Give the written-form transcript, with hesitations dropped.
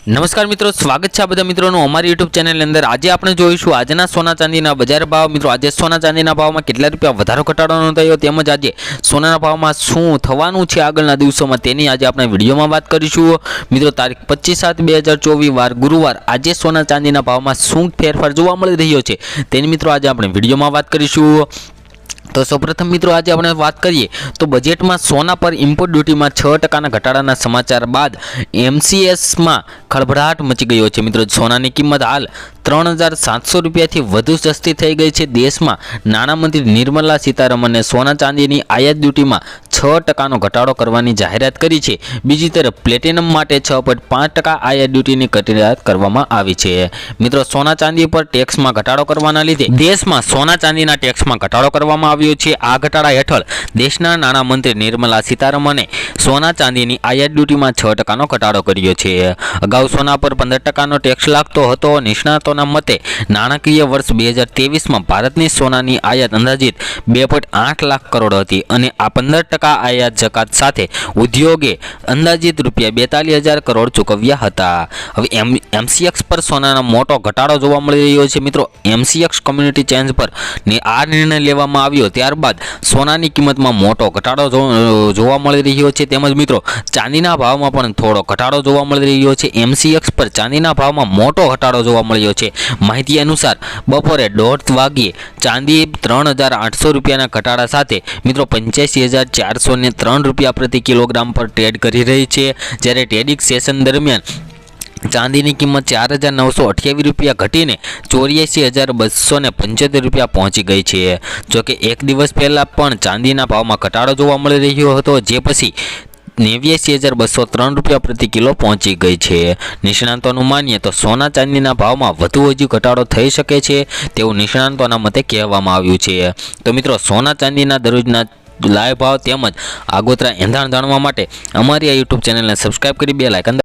नमस्कार मित्रों, स्वागत है बधा मित्रों अमारी यूट्यूब चैनल अंदर। आज आपणे जोईशुं आजना सोना चांदीना बजार भाव। मित्रों, आज सोना चांदीना भावमां केटला रूपिया वधारो घटाडो नोंधायो तेमज आज सोनाना भावमां शुं थवानुं छे आगळना दिवसोमां तेनी आज आपणे विडियोमां वात करीशुं। मित्रों, तारीख 25/7/2024 वार गुरुवार आज सोना चांदीना भावमां शुं फेरफार जोवा मळी रह्यो छे तेनी मित्रों आज आपणे विडियोमां वात करीशुं। तो सौप्रथम मित्रों आज आपणे बात करिए तो बजेट में सोना पर इम्पोर्ट ड्यूटी में 6% घटाडाना समाचार बाद एमसीएस में खळभळाट मची गयो छे। मित्रों, सोना की किंमत हाल 3700 रुपया थी वधु सस्ती थई गई है। देश में नाणामंत्री निर्मला सीतारमणे सोना चांदी की आयात ड्यूटी में 6% घटाडो करवानी जाहेरात करी है। बीजी तरफ प्लेटिनम माटे 6.5% आयात ड्यूटी की कटौती करवामां आवी छे। मित्रों, सोना चांदी पर टेक्स में घटाडो करवाना लीधे देश में सोना चांदीना टेक्स में घटाडो करवामां આવ્યો છે। આ ઘટાડા હેઠળ દેશના નાણામંત્રી નિર્મલા સીતારમણે સોના ચાંદીની આયાત ડ્યુટીમાં 6%નો ઘટાડો કર્યો છે। અગાઉ સોના પર 15%નો ટેક્સ લાગતો હતો। નિષ્ણાતોના મતે નાણાકીય વર્ષ 2023માં ભારતની સોનાની આયાત અંદાજિત 2.8 લાખ કરોડ હતી અને આ 15% આયાત જકાત સાથે ઉદ્યોગે અંદાજિત રૂપિયા 42,000 કરોડ ચૂકવ્યા હતા। હવે એમસીએક્સ પર સોનાનો મોટો ઘટાડો જોવા મળી રહ્યો છે। મિત્રો, એમસીએક્સ કોમ્યુનિટી ચેન્જ પર આ નિર્ણય લેવામાં આવ્યો ત્યારબાદ સોનાની કિંમતમાં મોટો ઘટાડો જોવા મળી રહ્યો છે। તેમજ મિત્રો ચાંદીના ભાવમાં પણ થોડો ઘટાડો જોવા મળી રહ્યો છે। એમસીએક્સ પર ચાંદીના ભાવમાં મોટો ઘટાડો જોવા મળ્યો છે। માહિતી અનુસાર બપોરે 1:30 વાગ્યે ચાંદી 3,800 રૂપિયાના ઘટાડા સાથે મિત્રો 85,403 રૂપિયા પ્રતિ કિલોગ્રામ પર ટ્રેડ કરી રહી છે। જ્યારે ટ્રેડિંગ સેશન દરમિયાન चांदी की किंमत 4,928 रुपया घटीने 84,275 रुपया पहुंची गई है। जो कि एक दिवस पहला पण चांदीना भाव में घटाडो जोवा मळी रह्यो हतो, जे पछी 89,203 रुपया प्रति किलो पहुंची गई है। निष्णातों मानीए तो सोना चांदीना भाव में वधु हजू घटाडो थई शके छे तेवुं निष्णातोना मते कहेवामां आव्युं छे। तो मित्रों, सोना चांदीना दररोजना लाइव भाव तेमज आगोतरा एंधाण जाणवा माटे अमारी आ यूट्यूब चेनल ने सब्सक्राइब करी बेल आइकन